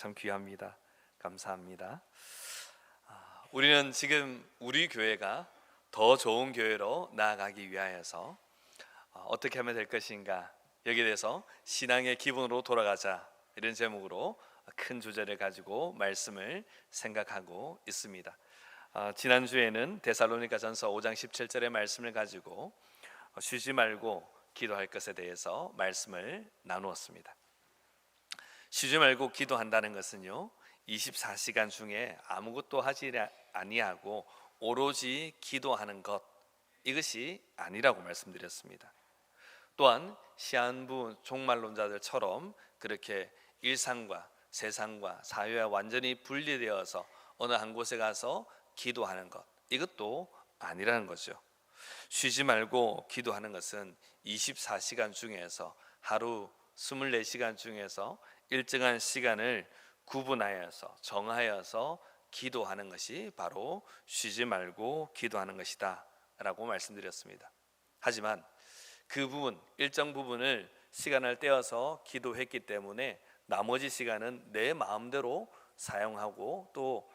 참 귀합니다. 감사합니다. 우리는 지금 우리 교회가 더 좋은 교회로 나아가기 위하여서 어떻게 하면 될 것인가, 여기에 대해서 신앙의 기본으로 돌아가자, 이런 제목으로 큰 주제를 가지고 말씀을 생각하고 있습니다. 지난주에는 데살로니가전서 5장 17절의 말씀을 가지고 쉬지 말고 기도할 것에 대해서 말씀을 나누었습니다. 쉬지 말고 기도한다는 것은요, 24시간 중에 아무것도 하지 아니하고 오로지 기도하는 것, 이것이 아니라고 말씀드렸습니다. 또한 시한부 종말론자들처럼 그렇게 일상과 세상과 사회와 완전히 분리되어서 어느 한 곳에 가서 기도하는 것, 이것도 아니라는 거죠. 쉬지 말고 기도하는 것은 24시간 중에서 하루 24시간 중에서 일정한 시간을 구분하여서 정하여서 기도하는 것이 바로 쉬지 말고 기도하는 것이다 라고 말씀드렸습니다. 하지만 그 부분, 일정 부분을 시간을 떼어서 기도했기 때문에 나머지 시간은 내 마음대로 사용하고 또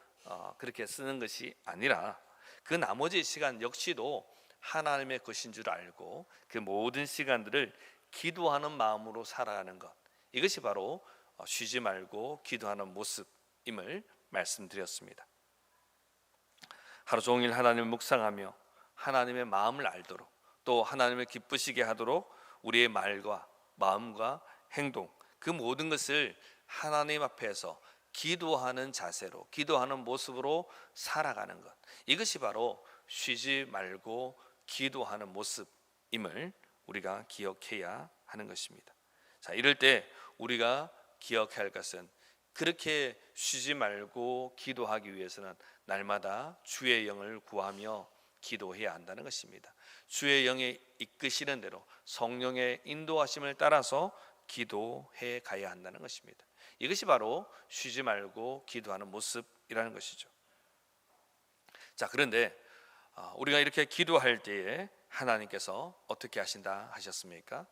그렇게 쓰는 것이 아니라, 그 나머지 시간 역시도 하나님의 것인 줄 알고 그 모든 시간들을 기도하는 마음으로 살아가는 것, 이것이 바로 쉬지 말고 기도하는 모습임을 말씀드렸습니다. 하루 종일 하나님을 묵상하며 하나님의 마음을 알도록, 또 하나님을 기쁘시게 하도록 우리의 말과 마음과 행동, 그 모든 것을 하나님 앞에서 기도하는 자세로, 기도하는 모습으로 살아가는 것, 이것이 바로 쉬지 말고 기도하는 모습임을 우리가 기억해야 하는 것입니다. 자, 이럴 때 우리가 기억해야 할 것은, 그렇게 쉬지 말고 기도하기 위해서는 날마다 주의 영을 구하며 기도해야 한다는 것입니다. 주의 영이 이끄시는 대로 성령의 인도하심을 따라서 기도해 가야 한다는 것입니다. 이것이 바로 쉬지 말고 기도하는 모습이라는 것이죠. 자, 그런데 우리가 이렇게 기도할 때에 하나님께서 어떻게 하신다 하셨습니까?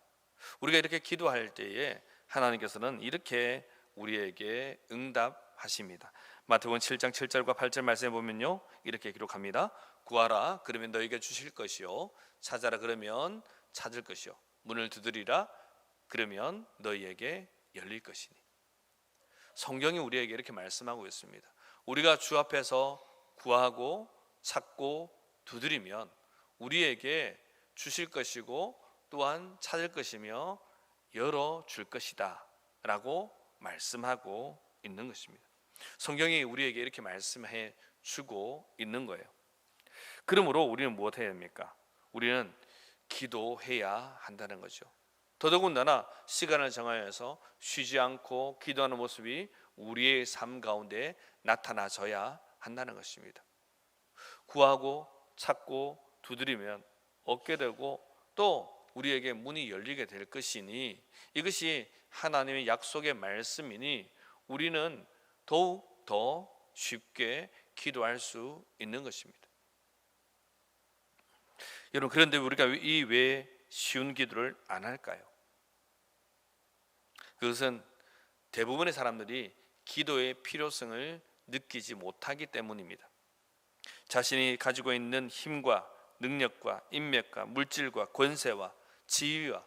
우리가 이렇게 기도할 때에 하나님께서는 이렇게 우리에게 응답하십니다. 마태복음 7장 7절과 8절 말씀에 보면요, 이렇게 기록합니다. 구하라, 그러면 너에게 주실 것이요, 찾아라, 그러면 찾을 것이요, 문을 두드리라, 그러면 너희에게 열릴 것이니. 성경이 우리에게 이렇게 말씀하고 있습니다. 우리가 주 앞에서 구하고 찾고 두드리면 우리에게 주실 것이고 또한 찾을 것이며 열어줄 것이다 라고 말씀하고 있는 것입니다. 성경이 우리에게 이렇게 말씀해 주고 있는 거예요. 그러므로 우리는 무엇 해야 합니까? 우리는 기도해야 한다는 거죠. 더더군다나 시간을 정하여서 쉬지 않고 기도하는 모습이 우리의 삶 가운데 나타나져야 한다는 것입니다. 구하고 찾고 두드리면 얻게 되고 또 우리에게 문이 열리게 될 것이니, 이것이 하나님의 약속의 말씀이니 우리는 더욱 더 쉽게 기도할 수 있는 것입니다. 여러분, 그런데 우리가 왜 쉬운 기도를 안 할까요? 그것은 대부분의 사람들이 기도의 필요성을 느끼지 못하기 때문입니다. 자신이 가지고 있는 힘과 능력과 인맥과 물질과 권세와 지위와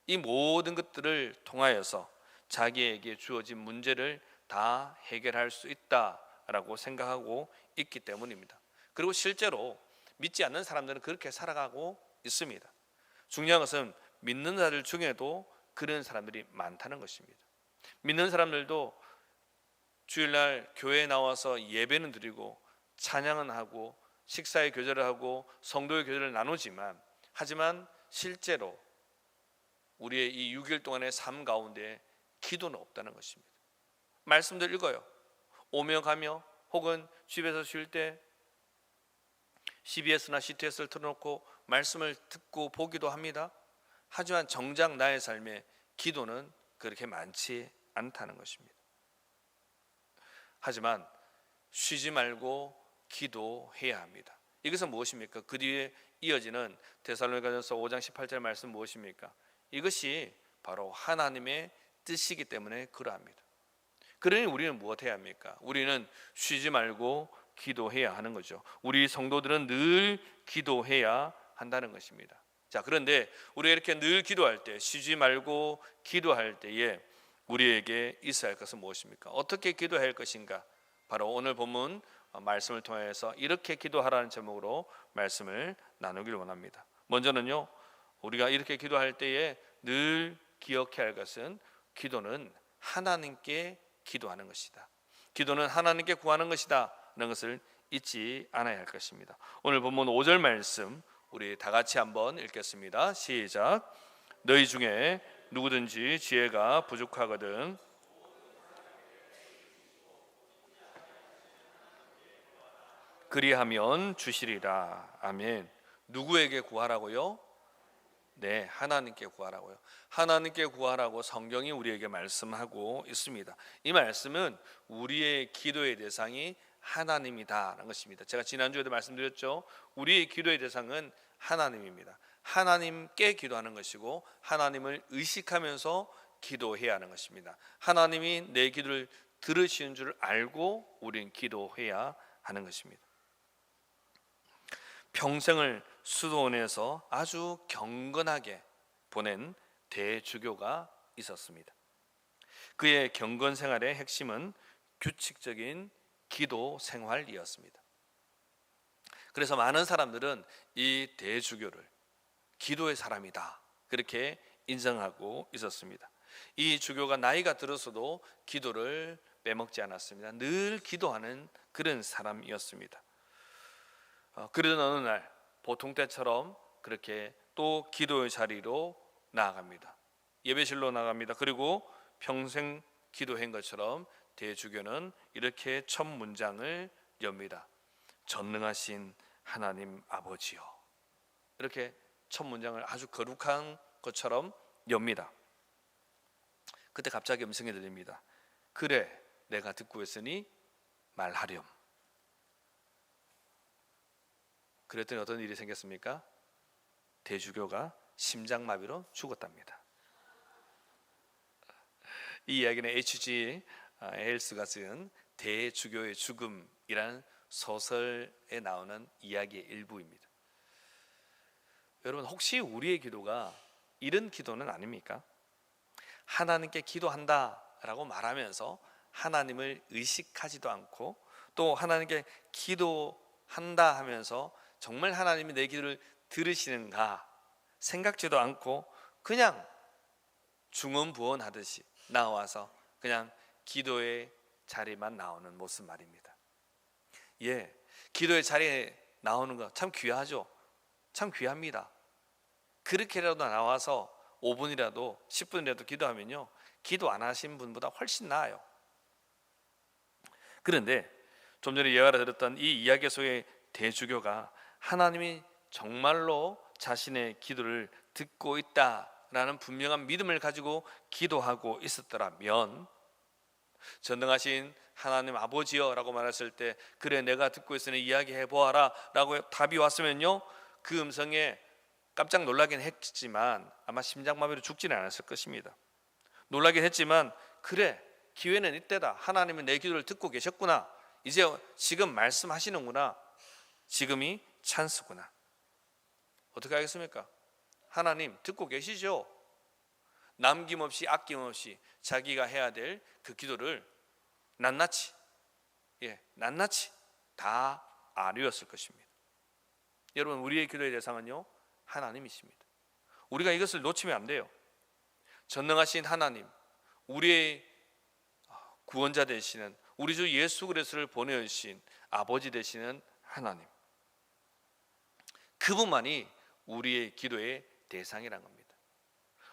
이 모든 것들을 통하여서 자기에게 주어진 문제를 다 해결할 수 있다라고 생각하고 있기 때문입니다. 그리고 실제로 믿지 않는 사람들은 그렇게 살아가고 있습니다. 중요한 것은 믿는 자들 중에도 그런 사람들이 많다는 것입니다. 믿는 사람들도 주일날 교회에 나와서 예배는 드리고 찬양은 하고 식사의 교제를 하고 성도의 교제를 나누지만, 하지만 실제로 우리의 이 6일 동안의 삶 가운데 기도는 없다는 것입니다. 말씀들 읽어요. 오며 가며 혹은 집에서 쉴 때 CBS나 CTS를 틀어놓고 말씀을 듣고 보기도 합니다. 하지만 정작 나의 삶에 기도는 그렇게 많지 않다는 것입니다. 하지만 쉬지 말고 기도해야 합니다. 이것은 무엇입니까? 그 뒤에 이어지는 데살로니가전서 5장 18절 말씀 무엇입니까? 이것이 바로 하나님의 뜻이기 때문에 그러합니다. 그러니 우리는 무엇 해야 합니까? 우리는 쉬지 말고 기도해야 하는 거죠. 우리 성도들은 늘 기도해야 한다는 것입니다. 자, 그런데 우리가 이렇게 늘 기도할 때, 쉬지 말고 기도할 때에 우리에게 있어야 할 것은 무엇입니까? 어떻게 기도해야 할 것인가? 바로 오늘 본문 말씀을 통해서 이렇게 기도하라는 제목으로 말씀을 나누기를 원합니다. 먼저는요, 우리가 이렇게 기도할 때에 늘 기억해야 할 것은 기도는 하나님께 기도하는 것이다. 기도는 하나님께 구하는 것이다 라는 것을 잊지 않아야 할 것입니다. 오늘 본문 5절 말씀 우리 다 같이 한번 읽겠습니다. 시작. 너희 중에 누구든지 지혜가 부족하거든 그리하면 주시리라. 아멘. 누구에게 구하라고요? 네, 하나님께 구하라고요. 하나님께 구하라고 성경이 우리에게 말씀하고 있습니다. 이 말씀은 우리의 기도의 대상이 하나님이다라는 것입니다. 제가 지난주에도 말씀드렸죠. 우리의 기도의 대상은 하나님입니다. 하나님께 기도하는 것이고 하나님을 의식하면서 기도해야 하는 것입니다. 하나님이 내 기도를 들으시는 줄 알고 우리는 기도해야 하는 것입니다. 평생을 수도원에서 아주 경건하게 보낸 대주교가 있었습니다. 그의 경건 생활의 핵심은 규칙적인 기도 생활이었습니다. 그래서 많은 사람들은 이 대주교를 기도의 사람이다 그렇게 인정하고 있었습니다. 이 주교가 나이가 들어서도 기도를 빼먹지 않았습니다. 늘 기도하는 그런 사람이었습니다. 그러던 어느 날 보통 때처럼 그렇게 또 기도의 자리로 나아갑니다. 예배실로 나갑니다. 그리고 평생 기도한 것처럼 대주교는 이렇게 첫 문장을 엽니다. 전능하신 하나님 아버지요. 이렇게 첫 문장을 아주 거룩한 것처럼 엽니다. 그때 갑자기 음성이 들립니다. 그래, 내가 듣고 있으니 말하렴. 그랬더니 어떤 일이 생겼습니까? 대주교가 심장마비로 죽었답니다. 이 이야기는 H.G. 웰스가 쓴 대주교의 죽음이라는 소설에 나오는 이야기의 일부입니다. 여러분, 혹시 우리의 기도가 이런 기도는 아닙니까? 하나님께 기도한다라고 말하면서 하나님을 의식하지도 않고 또 하나님께 기도한다 하면서 정말 하나님이 내 기도를 들으시는가 생각지도 않고 그냥 중언부언하듯이 나와서 그냥 기도의 자리만 나오는 모습 말입니다. 예, 기도의 자리에 나오는 거 참 귀하죠. 참 귀합니다. 그렇게라도 나와서 5분이라도 10분이라도 기도하면요, 기도 안 하신 분보다 훨씬 나아요. 그런데 좀 전에 예화를 들었던 이 이야기 속의 대주교가 하나님이 정말로 자신의 기도를 듣고 있다라는 분명한 믿음을 가지고 기도하고 있었더라면, 전능하신 하나님 아버지여 라고 말했을 때 그래 내가 듣고 있으니 이야기해 보아라 라고 답이 왔으면요, 그 음성에 깜짝 놀라긴 했지만 아마 심장마비로 죽지는 않았을 것입니다. 놀라긴 했지만 그래, 기회는 이때다. 하나님은 내 기도를 듣고 계셨구나. 이제 지금 말씀하시는구나. 지금이 찬스구나. 어떻게 하겠습니까? 하나님 듣고 계시죠? 남김없이 아낌없이 자기가 해야 될 그 기도를 낱낱이 다 아뢰었을 것입니다. 여러분, 우리의 기도의 대상은요, 하나님이십니다. 우리가 이것을 놓치면 안 돼요. 전능하신 하나님, 우리의 구원자 되시는 우리 주 예수 그리스도를 보내주신 아버지 되시는 하나님, 그분만이 우리의 기도의 대상이란 겁니다.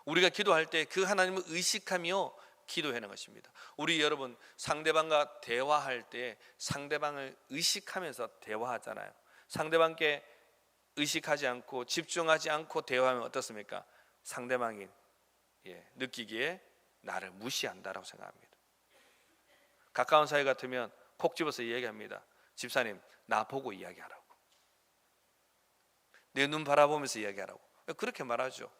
우리가 기도할 때 그 하나님을 의식하며 기도하는 것입니다. 우리 여러분, 상대방과 대화할 때 상대방을 의식하면서 대화하잖아요. 상대방께 의식하지 않고 집중하지 않고 대화하면 어떻습니까? 상대방이 느끼기에 나를 무시한다라고 생각합니다. 가까운 사이 같으면 콕 집어서 이야기합니다. 집사님, 나 보고 이야기하라고. 내 눈 바라보면서 이야기하라고. 그렇게 말하죠.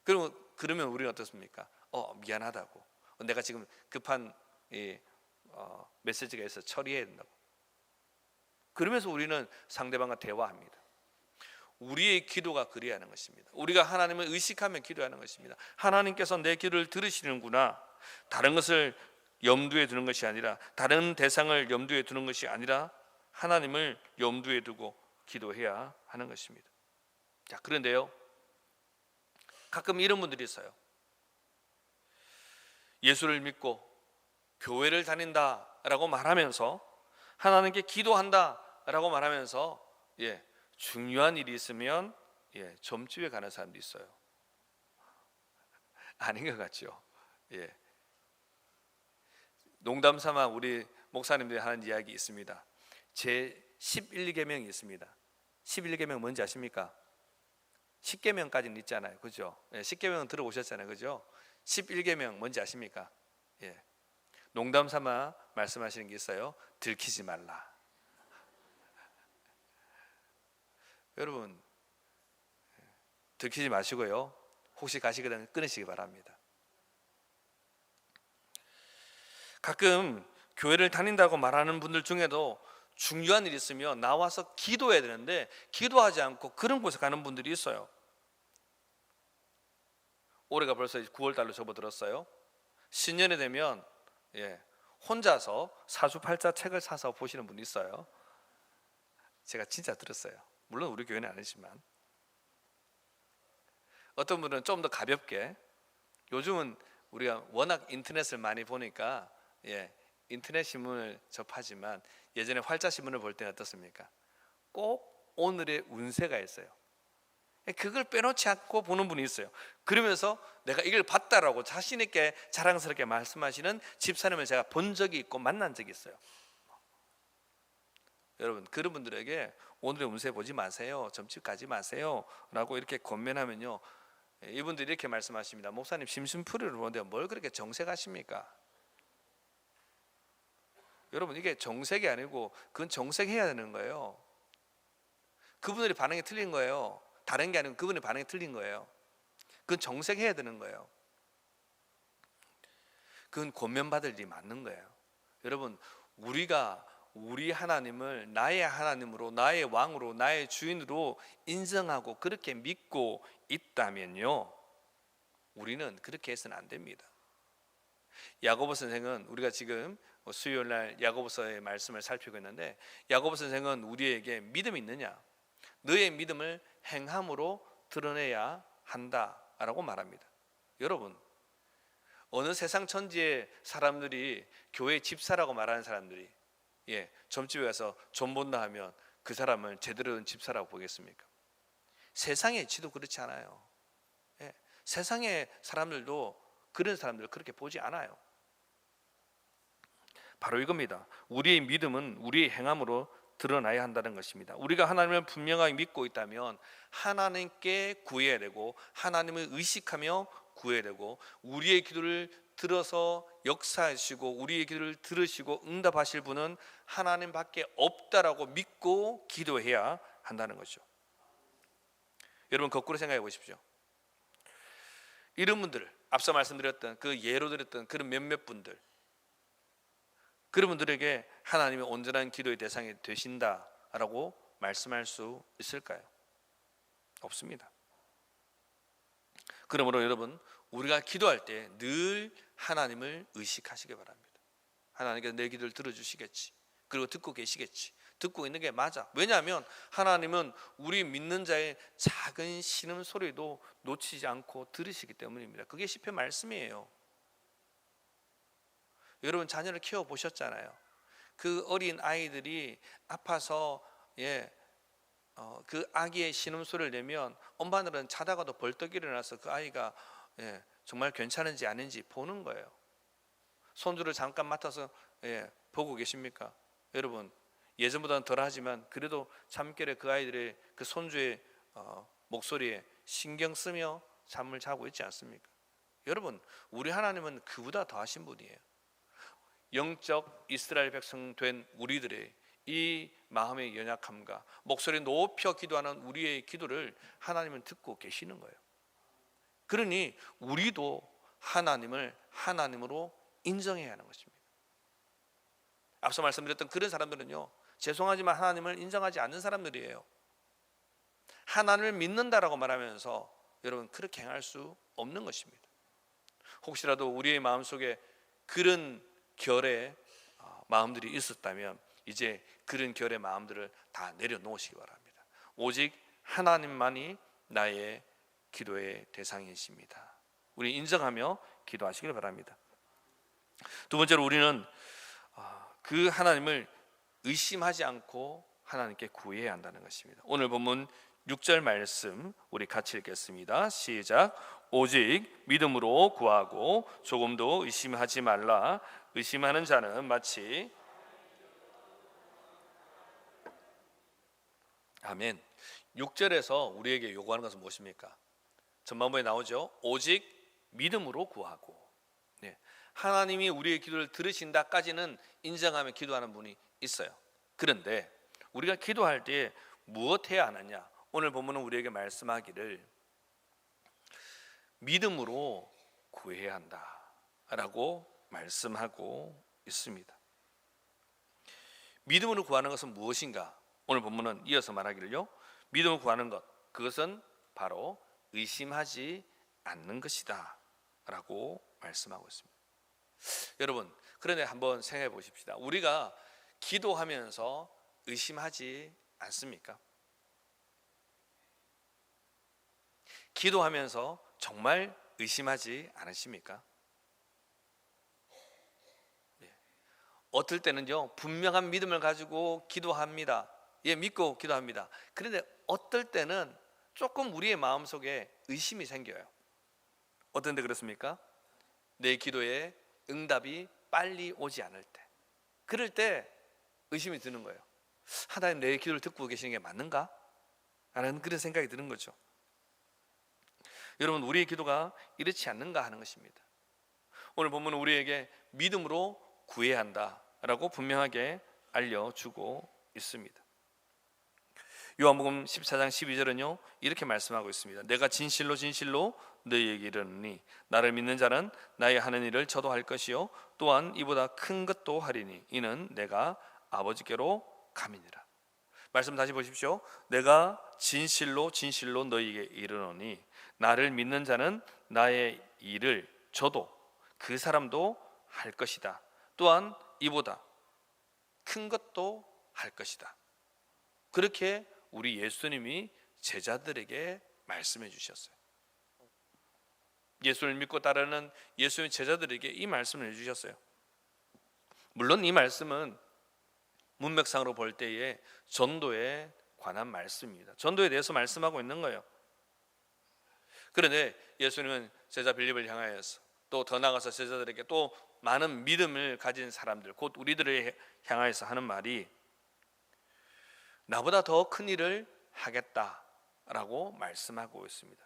그러면 우리는 어떻습니까? 미안하다고. 내가 지금 급한 메시지가 있어 처리해야 된다고. 그러면서 우리는 상대방과 대화합니다. 우리의 기도가 그래야 하는 것입니다. 우리가 하나님을 의식하며 기도하는 것입니다. 하나님께서 내 기도를 들으시는구나. 다른 것을 염두에 두는 것이 아니라, 다른 대상을 염두에 두는 것이 아니라 하나님을 염두에 두고 기도해야 하는 것입니다. 자, 그런데요, 가끔 이런 분들이 있어요. 예수를 믿고 교회를 다닌다라고 말하면서, 하나님께 기도한다라고 말하면서 중요한 일이 있으면 점집에 가는 사람도 있어요. 아닌 것 같죠? 농담 삼아 우리 목사님들이 하는 이야기 있습니다. 제 11계명이 있습니다. 11계명 뭔지 아십니까? 10계명까지는 있잖아요, 그죠? 10계명은 들어보셨잖아요, 그죠? 11계명 뭔지 아십니까? 농담 삼아 말씀하시는 게 있어요. 들키지 말라. 여러분, 들키지 마시고요, 혹시 가시거든 끊으시기 바랍니다. 가끔 교회를 다닌다고 말하는 분들 중에도 중요한 일이 있으면 나와서 기도해야 되는데 기도하지 않고 그런 곳에 가는 분들이 있어요. 올해가 벌써 9월달로 접어들었어요. 신년이 되면 혼자서 사주팔자 책을 사서 보시는 분이 있어요. 제가 진짜 들었어요. 물론 우리 교회는 아니지만. 어떤 분은 좀 더 가볍게, 요즘은 우리가 워낙 인터넷을 많이 보니까 인터넷 신문을 접하지만 예전에 활자 신문을 볼 때는 어떻습니까? 꼭 오늘의 운세가 있어요. 그걸 빼놓지 않고 보는 분이 있어요. 그러면서 내가 이걸 봤다라고 자신 있게 자랑스럽게 말씀하시는 집사님을 제가 본 적이 있고 만난 적이 있어요. 여러분, 그런 분들에게 오늘의 운세 보지 마세요, 점집 가지 마세요 라고 이렇게 권면하면요, 이분들이 이렇게 말씀하십니다. 목사님, 심심풀이를 보는데 뭘 그렇게 정색하십니까? 여러분, 이게 정색이 아니고 그건 정색해야 되는 거예요. 그분들이 반응이 틀린 거예요. 다른 게 아니고 그분의 반응이 틀린 거예요. 그건 정색해야 되는 거예요. 그건 권면받을 일이 맞는 거예요. 여러분, 우리가 우리 하나님을 나의 하나님으로, 나의 왕으로, 나의 주인으로 인정하고 그렇게 믿고 있다면요, 우리는 그렇게 해서는 안 됩니다. 야고보 선생은, 우리가 지금 수요일날 야고보서의 말씀을 살피고 있는데, 야고보 선생은 우리에게 믿음이 있느냐, 너의 믿음을 행함으로 드러내야 한다라고 말합니다. 여러분, 어느 세상 천지의 사람들이 교회 집사라고 말하는 사람들이 점집에 가서 점 본다 하면 그 사람을 제대로 된 집사라고 보겠습니까? 세상의 지도 그렇지 않아요. 세상의 사람들도 그런 사람들을 그렇게 보지 않아요. 바로 이겁니다. 우리의 믿음은 우리의 행함으로 드러나야 한다는 것입니다. 우리가 하나님을 분명하게 믿고 있다면 하나님께 구해야 되고, 하나님을 의식하며 구해야 되고, 우리의 기도를 들어서 역사하시고 우리의 기도를 들으시고 응답하실 분은 하나님밖에 없다라고 믿고 기도해야 한다는 거죠. 여러분, 거꾸로 생각해 보십시오. 이런 분들, 앞서 말씀드렸던 그 예로 드렸던 그런 몇몇 분들, 그런 분들에게 하나님의 온전한 기도의 대상이 되신다라고 말씀할 수 있을까요? 없습니다. 그러므로 여러분, 우리가 기도할 때 늘 하나님을 의식하시기 바랍니다. 하나님께서 내 기도를 들어주시겠지, 그리고 듣고 계시겠지, 듣고 있는 게 맞아. 왜냐하면 하나님은 우리 믿는 자의 작은 신음소리도 놓치지 않고 들으시기 때문입니다. 그게 시편 말씀이에요. 여러분, 자녀를 키워보셨잖아요. 그 어린 아이들이 아파서 그 아기의 신음소리를 내면 엄마들은 자다가도 벌떡 일어나서 그 아이가 정말 괜찮은지 아닌지 보는 거예요. 손주를 잠깐 맡아서 보고 계십니까? 여러분, 예전보다는 덜하지만 그래도 잠결에 그 아이들의, 그 손주의 목소리에 신경 쓰며 잠을 자고 있지 않습니까? 여러분, 우리 하나님은 그보다 더하신 분이에요. 영적 이스라엘 백성 된 우리들의 이 마음의 연약함과 목소리 높여 기도하는 우리의 기도를 하나님은 듣고 계시는 거예요. 그러니 우리도 하나님을 하나님으로 인정해야 하는 것입니다. 앞서 말씀드렸던 그런 사람들은요, 죄송하지만 하나님을 인정하지 않는 사람들이에요. 하나님을 믿는다라고 말하면서 여러분 그렇게 행할 수 없는 것입니다. 혹시라도 우리의 마음속에 그런 결의 마음들이 있었다면 이제 그런 결의 마음들을 다 내려놓으시기 바랍니다. 오직 하나님만이 나의 기도의 대상이십니다. 우리 인정하며 기도하시길 바랍니다. 두 번째로 우리는 그 하나님을 의심하지 않고 하나님께 구해야 한다는 것입니다. 오늘 본문 6절 말씀 우리 같이 읽겠습니다. 시작. 오직 믿음으로 구하고 조금도 의심하지 말라. 의심하는 자는 마치 아멘. 6절에서 우리에게 요구하는 것은 무엇입니까? 전반부에 나오죠. 오직 믿음으로 구하고. 네. 하나님이 우리의 기도를 들으신다까지는 인정하며 기도하는 분이 있어요. 그런데 우리가 기도할 때 무엇 해야 하느냐? 오늘 본문은 우리에게 말씀하기를 믿음으로 구해야 한다라고 말씀하고 있습니다. 믿음으로 구하는 것은 무엇인가? 오늘 본문은 이어서 말하기를요, 믿음으로 구하는 것, 그것은 바로 의심하지 않는 것이다 라고 말씀하고 있습니다. 여러분, 그런데 한번 생각해 보십시다. 우리가 기도하면서 의심하지 않습니까? 기도하면서 정말 의심하지 않으십니까? 네. 어떨 때는요, 분명한 믿음을 가지고 기도합니다. 예, 믿고 기도합니다. 그런데 어떨 때는 조금 우리의 마음속에 의심이 생겨요. 어떤 데 그렇습니까? 내 기도에 응답이 빨리 오지 않을 때, 그럴 때 의심이 드는 거예요. 하나님 내 기도를 듣고 계시는 게 맞는가? 라는 그런 생각이 드는 거죠. 여러분, 우리의 기도가 이렇지 않는가 하는 것입니다. 오늘 본문은 우리에게 믿음으로 구해야 한다라고 분명하게 알려주고 있습니다. 요한복음 14장 12절은요 이렇게 말씀하고 있습니다. 내가 진실로 진실로 너희에게 이르노니 나를 믿는 자는 나의 하는 일을 저도 할 것이요 또한 이보다 큰 것도 하리니 이는 내가 아버지께로 감이니라. 말씀 다시 보십시오. 내가 진실로 진실로 너희에게 이르노니 나를 믿는 자는 나의 일을 저도 그 사람도 할 것이다. 또한 이보다 큰 것도 할 것이다. 그렇게 우리 예수님이 제자들에게 말씀해 주셨어요. 예수를 믿고 따르는 예수님의 제자들에게 이 말씀을 해주셨어요. 물론 이 말씀은 문맥상으로 볼 때에 전도에 관한 말씀입니다. 전도에 대해서 말씀하고 있는 거예요. 그런데 예수님은 제자 빌립을 향하여서 또 더 나아가서 제자들에게 또 많은 믿음을 가진 사람들, 곧 우리들을 향하여서 하는 말이 나보다 더 큰 일을 하겠다라고 말씀하고 있습니다.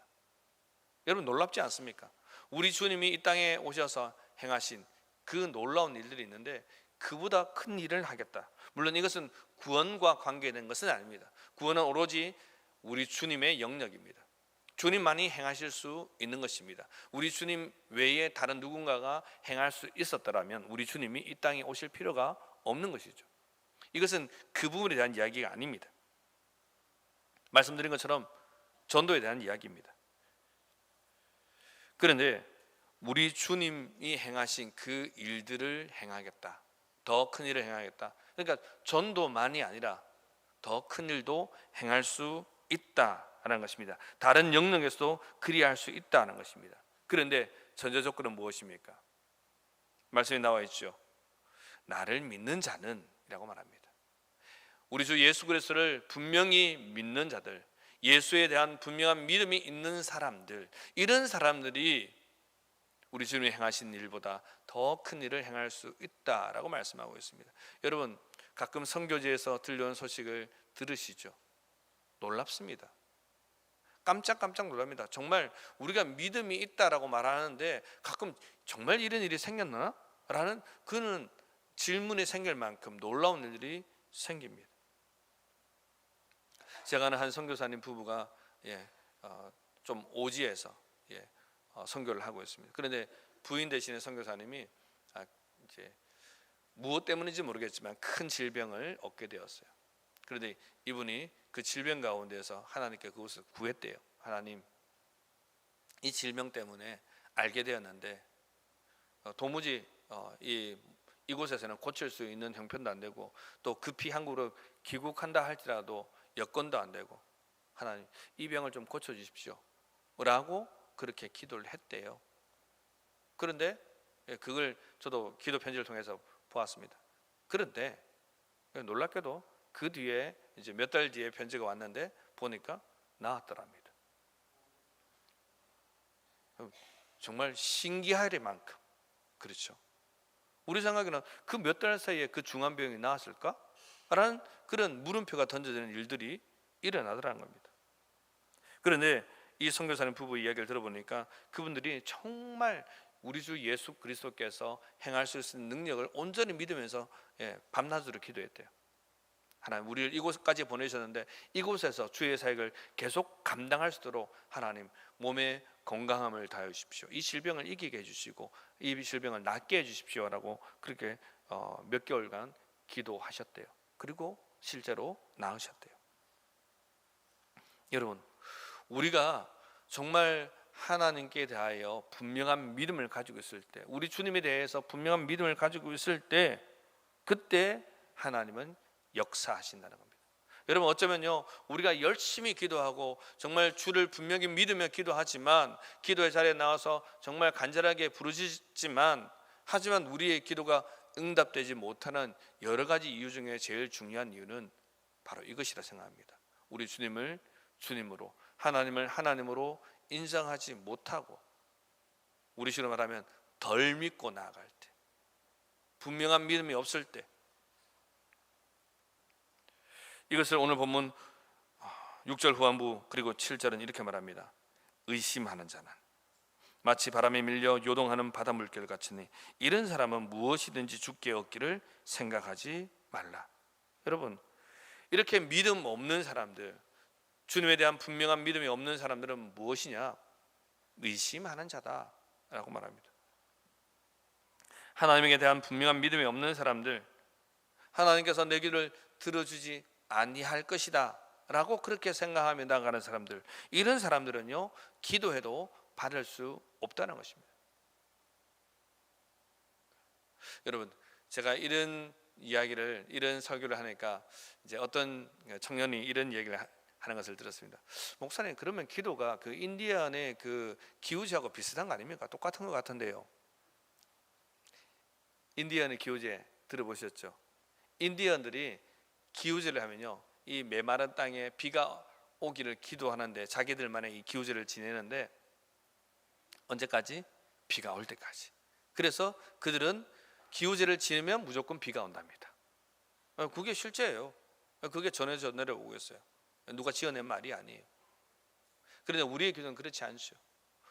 여러분, 놀랍지 않습니까? 우리 주님이 이 땅에 오셔서 행하신 그 놀라운 일들이 있는데 그보다 큰 일을 하겠다. 물론 이것은 구원과 관계된 것은 아닙니다. 구원은 오로지 우리 주님의 영역입니다. 주님만이 행하실 수 있는 것입니다. 우리 주님 외에 다른 누군가가 행할 수 있었더라면 우리 주님이 이 땅에 오실 필요가 없는 것이죠. 이것은 그 부분에 대한 이야기가 아닙니다. 말씀드린 것처럼 전도에 대한 이야기입니다. 그런데 우리 주님이 행하신 그 일들을 행하겠다, 더 큰 일을 행하겠다. 그러니까 전도만이 아니라 더 큰 일도 행할 수 있다라는 것입니다. 다른 영역에서도 그리할 수 있다는 것입니다. 그런데 전제 조건은 무엇입니까? 말씀에 나와 있죠. 나를 믿는 자는 이라고 말합니다. 우리 주 예수 그리스도를 분명히 믿는 자들, 예수에 대한 분명한 믿음이 있는 사람들, 이런 사람들이 우리 주님이 행하신 일보다 더 큰 일을 행할 수 있다라고 말씀하고 있습니다. 여러분, 가끔 선교지에서 들려온 소식을 들으시죠? 놀랍습니다. 깜짝깜짝 놀랍니다. 정말 우리가 믿음이 있다라고 말하는데 가끔 정말 이런 일이 생겼나? 라는 그는 질문이 생길 만큼 놀라운 일들이 생깁니다. 제가 아는 한 선교사님 부부가 좀 오지에서 선교를 하고 있습니다. 그런데 부인 되시는 선교사님이 이제 무엇 때문인지 모르겠지만 큰 질병을 얻게 되었어요. 그런데 이분이 그 질병 가운데서 하나님께 그것을 구했대요. 하나님, 이 질병 때문에 알게 되었는데 도무지 이곳에서는 고칠 수 있는 형편도 안 되고 또 급히 한국으로 귀국한다 할지라도 여건도 안 되고 하나님 이 병을 좀 고쳐주십시오 라고 그렇게 기도를 했대요. 그런데 그걸 저도 기도 편지를 통해서 보았습니다. 그런데 놀랍게도 그 뒤에 이제 몇 달 뒤에 편지가 왔는데 보니까 나았더랍니다. 정말 신기할 만큼, 그렇죠. 우리 생각에는 그 몇 달 사이에 그 중환병이 나았을까? 라는 그런 물음표가 던져지는 일들이 일어나더라는 겁니다. 그런데 이 선교사님 부부 이야기를 들어보니까 그분들이 정말 우리 주 예수 그리스도께서 행할 수 있는 능력을 온전히 믿으면서 밤낮으로 기도했대요. 하나님, 우리를 이곳까지 보내셨는데 이곳에서 주의 사역을 계속 감당할 수 있도록 하나님 몸의 건강함을 다해 주십시오. 이 질병을 이기게 해주시고 이 질병을 낫게 해주십시오라고 그렇게 몇 개월간 기도하셨대요. 그리고 실제로 나으셨대요. 여러분, 우리가 정말 하나님께 대하여 분명한 믿음을 가지고 있을 때, 우리 주님에 대해서 분명한 믿음을 가지고 있을 때, 그때 하나님은 역사하신다는 겁니다. 여러분, 어쩌면요 우리가 열심히 기도하고 정말 주를 분명히 믿으며 기도하지만, 기도의 자리에 나와서 정말 간절하게 부르짖지만, 하지만 우리의 기도가 응답되지 못하는 여러 가지 이유 중에 제일 중요한 이유는 바로 이것이라 생각합니다. 우리 주님을 주님으로, 하나님을 하나님으로 인정하지 못하고, 우리 식으로 말하면 덜 믿고 나아갈 때, 분명한 믿음이 없을 때, 이것을 오늘 본문 6절 후반부 그리고 7절은 이렇게 말합니다. 의심하는 자는 마치 바람에 밀려 요동하는 바다 물결 같으니 이런 사람은 무엇이든지 죽게 얻기를 생각하지 말라. 여러분, 이렇게 믿음 없는 사람들, 주님에 대한 분명한 믿음이 없는 사람들은 무엇이냐? 의심하는 자다라고 말합니다. 하나님에 대한 분명한 믿음이 없는 사람들, 하나님께서 내 기도를 들어주지 아니할 것이다 라고 그렇게 생각하며 나가는 사람들, 이런 사람들은요 기도해도 받을 수 없다는 것입니다. 여러분, 제가 이런 이야기를, 이런 설교를 하니까 이제 어떤 청년이 이런 얘기를 하는 것을 들었습니다. 목사님, 그러면 기도가 그 인디언의 그 기우제하고 비슷한 거 아닙니까? 똑같은 것 같은데요. 인디언의 기우제 들어보셨죠? 인디언들이 기우제를 하면요 이 메마른 땅에 비가 오기를 기도하는데, 자기들만의 이 기우제를 지내는데 언제까지? 비가 올 때까지. 그래서 그들은 기우제를 지내면 무조건 비가 온답니다. 그게 실제예요. 그게 전해져 내려오고 있어요. 누가 지어낸 말이 아니에요. 그런데 우리의 기도는 그렇지 않죠.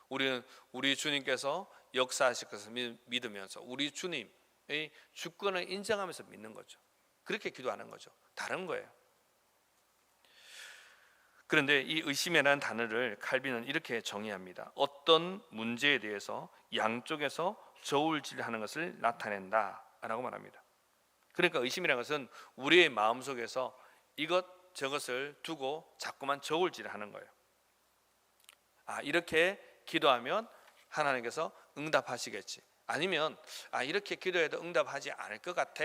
우리는 우리 주님께서 역사하실 것을 믿으면서 우리 주님의 주권을 인정하면서 믿는 거죠. 그렇게 기도하는 거죠. 다른 거예요. 그런데 이 의심이라는 단어를 칼빈은 이렇게 정의합니다. 어떤 문제에 대해서 양쪽에서 저울질하는 것을 나타낸다 라고 말합니다. 그러니까 의심이라는 것은 우리의 마음속에서 이것 저것을 두고 자꾸만 저울질하는 거예요. 이렇게 기도하면 하나님께서 응답하시겠지, 아니면 이렇게 기도해도 응답하지 않을 것 같아,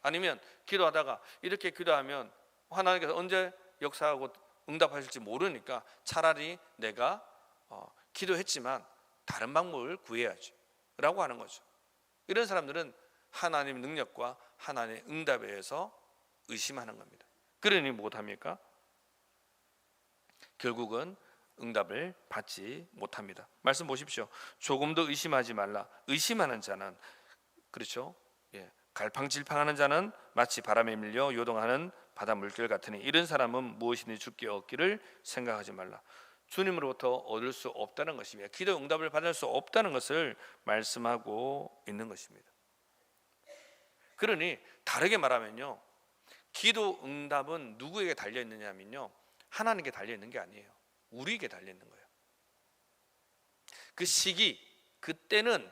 아니면 기도하다가 이렇게 기도하면 하나님께서 언제 역사하고 응답하실지 모르니까 차라리 내가 기도했지만 다른 방법을 구해야지 라고 하는 거죠. 이런 사람들은 하나님의 능력과 하나님의 응답에 의해서 의심하는 겁니다. 그러니 못합니까? 결국은 응답을 받지 못합니다. 말씀 보십시오. 조금 더 의심하지 말라. 의심하는 자는, 그렇죠? 갈팡질팡하는 자는 마치 바람에 밀려 요동하는 바다 물결 같으니 이런 사람은 무엇이든지 죽게 얻기를 생각하지 말라. 주님으로부터 얻을 수 없다는 것입니다. 기도 응답을 받을 수 없다는 것을 말씀하고 있는 것입니다. 그러니 다르게 말하면요, 기도 응답은 누구에게 달려 있느냐 하면요, 하나님께 달려 있는 게 아니에요. 우리에게 달려 있는 거예요. 그 시기, 그때는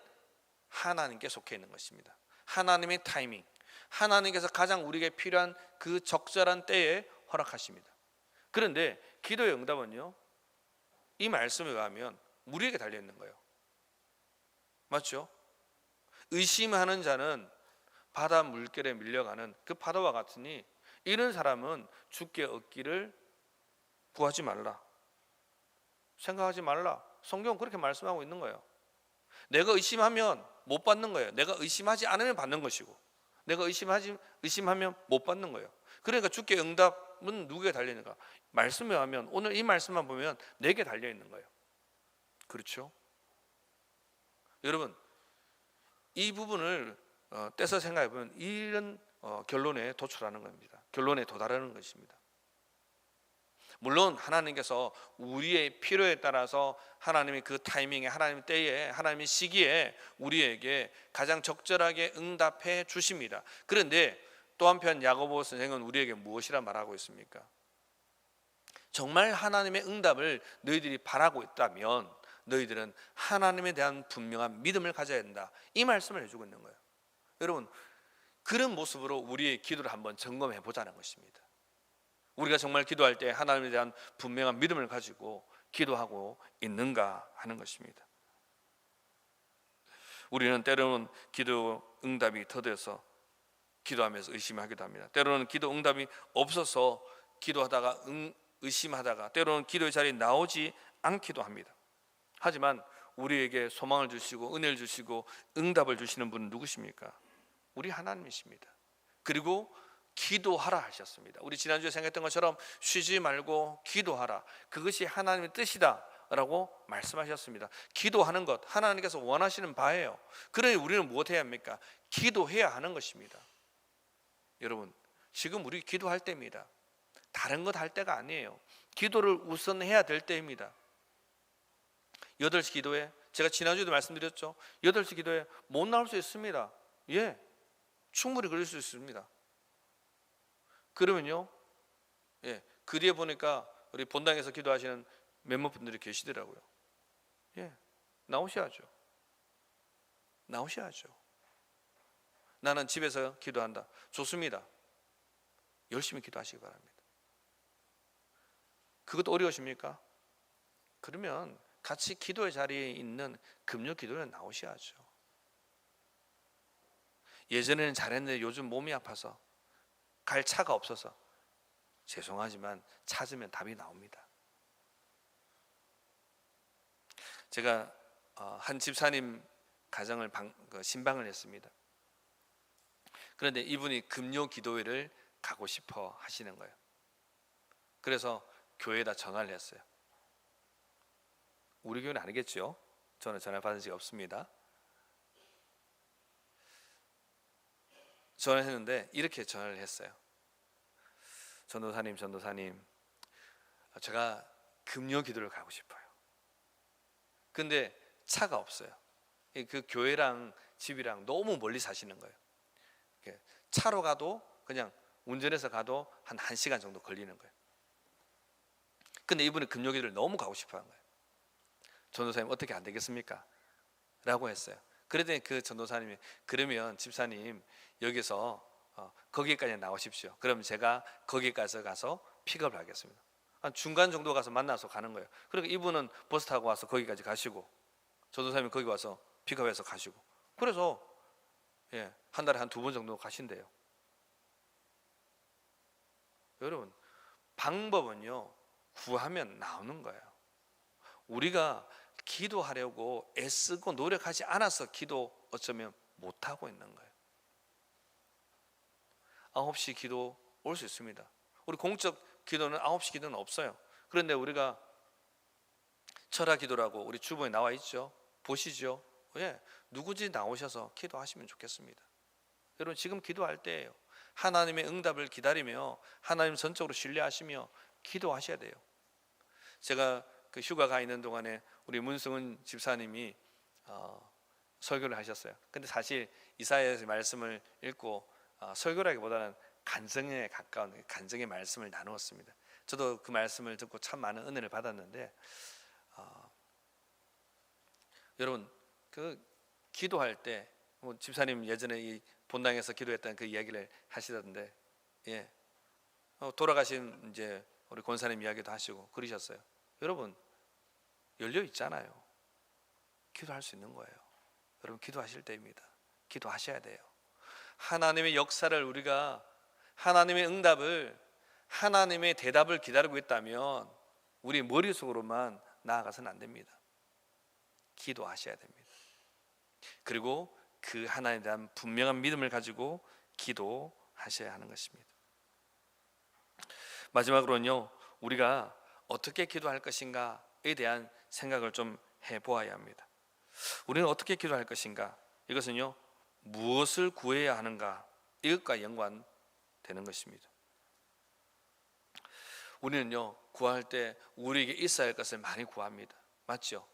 하나님께 속해 있는 것입니다. 하나님의 타이밍, 하나님께서 가장 우리에게 필요한 그 적절한 때에 허락하십니다. 그런데 기도의 응답은요, 이 말씀에 의하면 우리에게 달려있는 거예요. 맞죠? 의심하는 자는 바다 물결에 밀려가는 그 파도와 같으니 이런 사람은 주께 얻기를 구하지 말라, 생각하지 말라. 성경은 그렇게 말씀하고 있는 거예요. 내가 의심하면 못 받는 거예요. 내가 의심하지 않으면 받는 것이고, 내가 의심하면 못 받는 거예요. 그러니까 주께 응답은 누구에게 달려있는가? 말씀에 하면 오늘 이 말씀만 보면 내게 달려있는 거예요. 그렇죠? 여러분, 이 부분을 떼서 생각해 보면 이런 결론에 도출하는 겁니다. 결론에 도달하는 것입니다. 물론 하나님께서 우리의 필요에 따라서 하나님의 그 타이밍에, 하나님의 때에, 하나님의 시기에 우리에게 가장 적절하게 응답해 주십니다. 그런데 또 한편 야고보 선생은 우리에게 무엇이라 말하고 있습니까? 정말 하나님의 응답을 너희들이 바라고 있다면 너희들은 하나님에 대한 분명한 믿음을 가져야 된다, 이 말씀을 해주고 있는 거예요. 여러분, 그런 모습으로 우리의 기도를 한번 점검해 보자는 것입니다. 우리가 정말 기도할 때 하나님에 대한 분명한 믿음을 가지고 기도하고 있는가 하는 것입니다. 우리는 때로는 기도 응답이 더뎌서 기도하면서 의심하기도 합니다. 때로는 기도 응답이 없어서 기도하다가 의심하다가 때로는 기도의 자리에 나오지 않기도 합니다. 하지만 우리에게 소망을 주시고 은혜를 주시고 응답을 주시는 분은 누구십니까? 우리 하나님이십니다. 그리고 기도하라 하셨습니다. 우리 지난주에 생각했던 것처럼 쉬지 말고 기도하라, 그것이 하나님의 뜻이다 라고 말씀하셨습니다. 기도하는 것 하나님께서 원하시는 바예요. 그러니 우리는 무엇 해야 합니까? 기도해야 하는 것입니다. 여러분, 지금 우리 기도할 때입니다. 다른 것 할 때가 아니에요. 기도를 우선 해야 될 때입니다. 8시 기도에, 제가 지난주에도 말씀드렸죠, 8시 기도에 못 나올 수 있습니다. 예, 충분히 그럴 수 있습니다. 그러면요, 예, 그 뒤에 보니까 우리 본당에서 기도하시는 몇몇 분들이 계시더라고요. 예, 나오셔야죠. 나오셔야죠. 나는 집에서 기도한다. 좋습니다. 열심히 기도하시기 바랍니다. 그것도 어려우십니까? 그러면 같이 기도의 자리에 있는 금요 기도에 나오셔야죠. 예전에는 잘했는데 요즘 몸이 아파서 갈 차가 없어서 죄송하지만 찾으면 답이 나옵니다. 제가 한 집사님 가정을 신방을 했습니다. 그런데 이분이 금요 기도회를 가고 싶어 하시는 거예요. 그래서 교회에다 전화를 했어요. 우리 교회는 아니겠죠? 저는 전화 받은 적이 없습니다. 전화를 했는데 이렇게 전화를 했어요. 전도사님, 제가 금요 기도를 가고 싶어요. 근데 차가 없어요. 그 교회랑 집이랑 너무 멀리 사시는 거예요. 차로 가도, 그냥 운전해서 가도 한 1시간 정도 걸리는 거예요. 근데 이분이 금요 기도를 너무 가고 싶어 하는 거예요. 전도사님, 어떻게 안 되겠습니까? 라고 했어요. 그랬더니 그 전도사님이, 그러면 집사님 여기서 거기까지 나오십시오. 그럼 제가 거기까지 가서 픽업을 하겠습니다. 한 중간 정도 가서 만나서 가는 거예요. 그러니까 이분은 버스 타고 와서 거기까지 가시고, 전도사님이 거기 와서 픽업해서 가시고, 그래서 예, 한 달에 한 2번 정도 가신대요. 여러분, 방법은요, 구하면 나오는 거예요. 우리가 기도하려고 애쓰고 노력하지 않아서 기도 어쩌면 못하고 있는 거예요. 9시 기도 올 수 있습니다. 우리 공적 기도는 9시 기도는 없어요. 그런데 우리가 철학 기도라고 우리 주보에 나와 있죠. 보시죠. 예, 누구지 나오셔서 기도하시면 좋겠습니다. 여러분, 지금 기도할 때예요. 하나님의 응답을 기다리며 하나님 전적으로 신뢰하시며 기도하셔야 돼요. 제가 그 휴가 가 있는 동안에 우리 문승은 집사님이 설교를 하셨어요. 근데 사실 이사야의 말씀을 읽고 설교라기보다는 간증에 가까운 간증의 말씀을 나누었습니다. 저도 그 말씀을 듣고 참 많은 은혜를 받았는데, 여러분, 그 기도할 때 집사님 예전에 이 본당에서 기도했던 그 이야기를 하시던데, 돌아가신 이제 우리 권사님 이야기도 하시고 그러셨어요. 여러분, 열려 있잖아요. 기도할 수 있는 거예요. 여러분, 기도하실 때입니다. 기도하셔야 돼요. 하나님의 역사를, 우리가 하나님의 응답을, 하나님의 대답을 기다리고 있다면 우리 머릿속으로만 나아가서는 안 됩니다. 기도하셔야 됩니다. 그리고 그 하나님에 대한 분명한 믿음을 가지고 기도하셔야 하는 것입니다. 마지막으로는요, 우리가 어떻게 기도할 것인가에 대한 생각을 좀 해보아야 합니다. 우리는 어떻게 기도할 것인가? 이것은요, 무엇을 구해야 하는가, 이것과 연관되는 것입니다. 우리는요, 구할 때 우리에게 있어야 할 것을 많이 구합니다. 맞죠?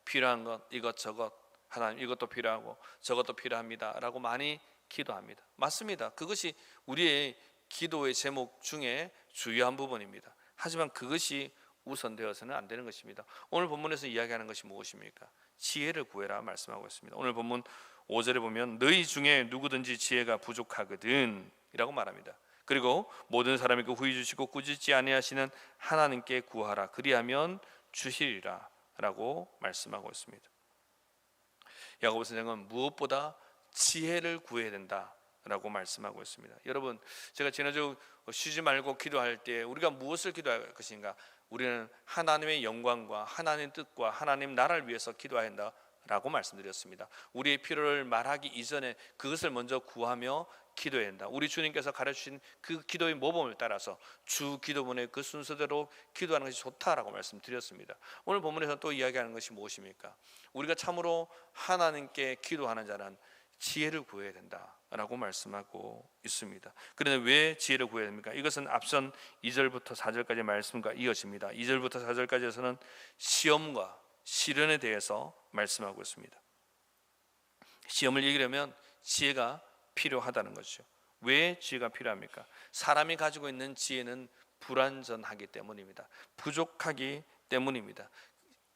필요한 것, 이것저것, 하나님 이것도 필요하고 저것도 필요합니다 라고 많이 기도합니다. 맞습니다. 그것이 우리의 기도의 제목 중에 주요한 부분입니다. 하지만 그것이 우선되어서는 안 되는 것입니다. 오늘 본문에서 이야기하는 것이 무엇입니까? 지혜를 구해라 말씀하고 있습니다. 오늘 본문 5절에 보면 너희 중에 누구든지 지혜가 부족하거든 이라고 말합니다. 그리고 모든 사람에게 후히 주시고 꾸짖지 아니하시는 하나님께 구하라 그리하면 주시리라 라고 말씀하고 있습니다. 야고보 선생은 무엇보다 지혜를 구해야 된다라고 말씀하고 있습니다. 여러분, 제가 지난주 쉬지 말고 기도할 때 우리가 무엇을 기도할 것인가? 우리는 하나님의 영광과 하나님의 뜻과 하나님 나라를 위해서 기도해야 한다라고 말씀드렸습니다. 우리의 필요를 말하기 이전에 그것을 먼저 구하며 기도해야 한다. 우리 주님께서 가르치신 그 기도의 모범을 따라서 주 기도문의 그 순서대로 기도하는 것이 좋다라고 말씀드렸습니다. 오늘 본문에서 또 이야기하는 것이 무엇입니까? 우리가 참으로 하나님께 기도하는 자는 지혜를 구해야 된다라고 말씀하고 있습니다. 그런데 왜 지혜를 구해야 됩니까? 이것은 앞선 2절부터 4절까지 말씀과 이어집니다. 2절부터 4절까지에서는 시험과 시련에 대해서 말씀하고 있습니다. 시험을 이기려면 지혜가 필요하다는 것이죠. 왜 지혜가 필요합니까? 사람이 가지고 있는 지혜는 불완전하기 때문입니다. 부족하기 때문입니다.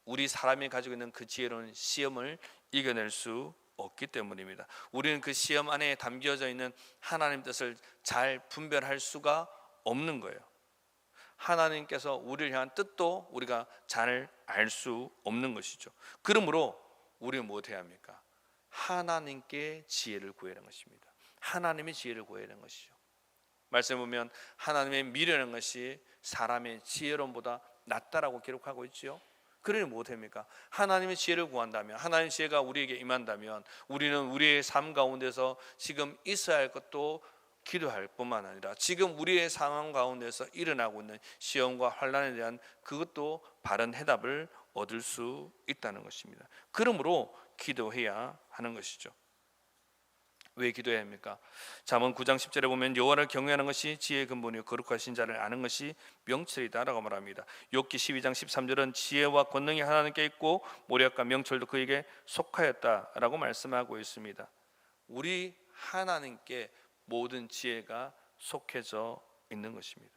우리 사람이 가지고 있는 그 지혜로는 시험을 이겨낼 수 없기 때문입니다. 우리는 그 시험 안에 담겨져 있는 하나님 뜻을 잘 분별할 수가 없는 거예요. 하나님께서 우리를 향한 뜻도 우리가 잘 알 수 없는 것이죠. 그러므로 우리는 무엇해야 합니까? 하나님께 지혜를 구하는 것입니다. 하나님의 지혜를 구해야 하는 것이죠. 말씀에 보면 하나님의 미련한 것이 사람의 지혜론보다 낫다라고 기록하고 있지요. 그러니 무엇입니까? 하나님의 지혜를 구한다면, 하나님의 지혜가 우리에게 임한다면 우리는 우리의 삶 가운데서 지금 있어야 할 것도 기도할 뿐만 아니라 지금 우리의 상황 가운데서 일어나고 있는 시험과 환난에 대한 그것도 바른 해답을 얻을 수 있다는 것입니다. 그러므로 기도해야 하는 것이죠. 왜 기도해야 합니까? 잠언 9장 10절에 보면 여호와를 경외하는 것이 지혜의 근본이요 거룩하신 자를 아는 것이 명철이다라고 말합니다. 욥기 12장 13절은 지혜와 권능이 하나님께 있고 모략과 명철도 그에게 속하였다라고 말씀하고 있습니다. 우리 하나님께 모든 지혜가 속해져 있는 것입니다.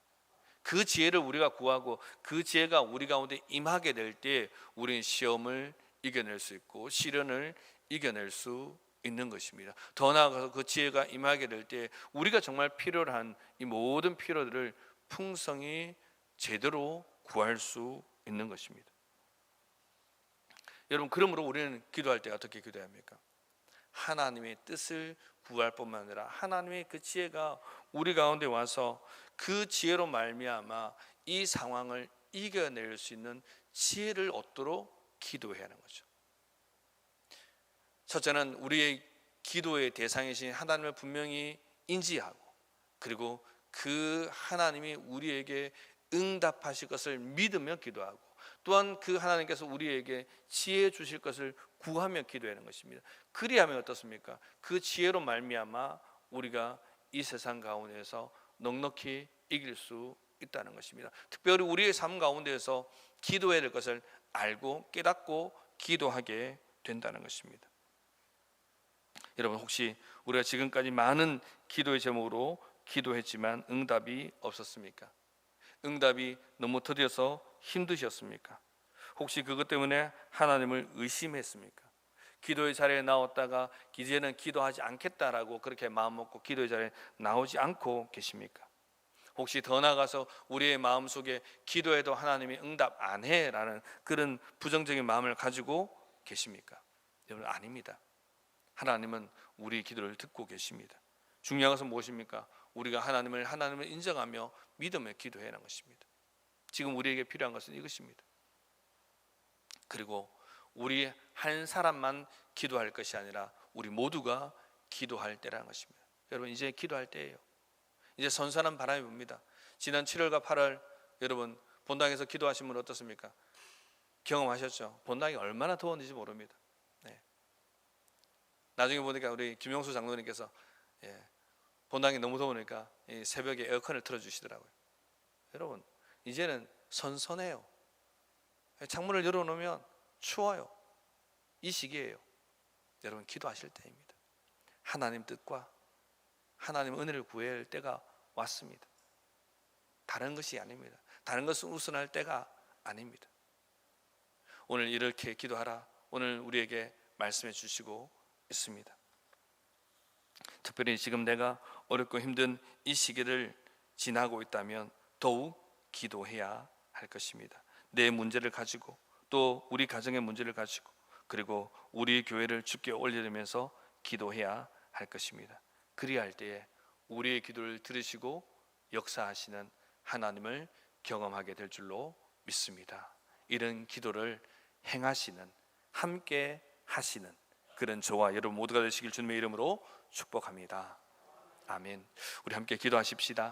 그 지혜를 우리가 구하고 그 지혜가 우리 가운데 임하게 될 때 우리는 시험을 이겨낼 수 있고 시련을 이겨낼 수 있는 것입니다. 더 나아가서 그 지혜가 임하게 될 때 우리가 정말 필요로 한 이 모든 필요들을 풍성히 제대로 구할 수 있는 것입니다. 여러분, 그러므로 우리는 기도할 때 어떻게 기도해야 합니까? 하나님의 뜻을 구할 뿐만 아니라 하나님의 그 지혜가 우리 가운데 와서 그 지혜로 말미암아 이 상황을 이겨낼 수 있는 지혜를 얻도록 기도해야 하는 거죠. 첫째는 우리의 기도의 대상이신 하나님을 분명히 인지하고 그리고 그 하나님이 우리에게 응답하실 것을 믿으며 기도하고 또한 그 하나님께서 우리에게 지혜 주실 것을 구하며 기도하는 것입니다. 그리하면 어떻습니까? 그 지혜로 말미암아 우리가 이 세상 가운데서 넉넉히 이길 수 있다는 것입니다. 특별히 우리의 삶 가운데에서 기도해야 될 것을 알고 깨닫고 기도하게 된다는 것입니다. 여러분, 혹시 우리가 지금까지 많은 기도의 제목으로 기도했지만 응답이 없었습니까? 응답이 너무 더뎌서 힘드셨습니까? 혹시 그것 때문에 하나님을 의심했습니까? 기도의 자리에 나왔다가 이제는 기도하지 않겠다라고 그렇게 마음먹고 기도의 자리에 나오지 않고 계십니까? 혹시 더 나아가서 우리의 마음속에 기도해도 하나님이 응답 안 해라는 그런 부정적인 마음을 가지고 계십니까? 여러분, 아닙니다. 하나님은 우리 기도를 듣고 계십니다. 중요한 것은 무엇입니까? 우리가 하나님을 인정하며 믿음에 기도해라는 것입니다. 지금 우리에게 필요한 것은 이것입니다. 그리고 우리 한 사람만 기도할 것이 아니라 우리 모두가 기도할 때라는 것입니다. 여러분, 이제 기도할 때예요. 이제 선선한 바람이 붑니다. 지난 7월과 8월 여러분 본당에서 기도하신 분 어떻습니까? 경험하셨죠? 본당이 얼마나 더웠는지 모릅니다. 네. 나중에 보니까 우리 김용수 장로님께서 본당이 너무 더우니까 새벽에 에어컨을 틀어주시더라고요. 여러분, 이제는 선선해요. 창문을 열어놓으면 추워요. 이 시기예요. 여러분, 기도하실 때입니다. 하나님 뜻과 하나님 은혜를 구해야 할 때가 왔습니다. 다른 것이 아닙니다. 다른 것은 우선할 때가 아닙니다. 오늘 이렇게 기도하라, 오늘 우리에게 말씀해 주시고 있습니다. 특별히 지금 내가 어렵고 힘든 이 시기를 지나고 있다면 더욱 기도해야 할 것입니다. 내 문제를 가지고 또 우리 가정의 문제를 가지고 그리고 우리 교회를 주께 올려드리면서 기도해야 할 것입니다. 그리할 때에 우리의 기도를 들으시고 역사하시는 하나님을 경험하게 될 줄로 믿습니다. 이런 기도를 행하시는, 함께 하시는 그런 저와 여러분 모두가 되시길 주님의 이름으로 축복합니다. 아멘. 우리 함께 기도하십시다.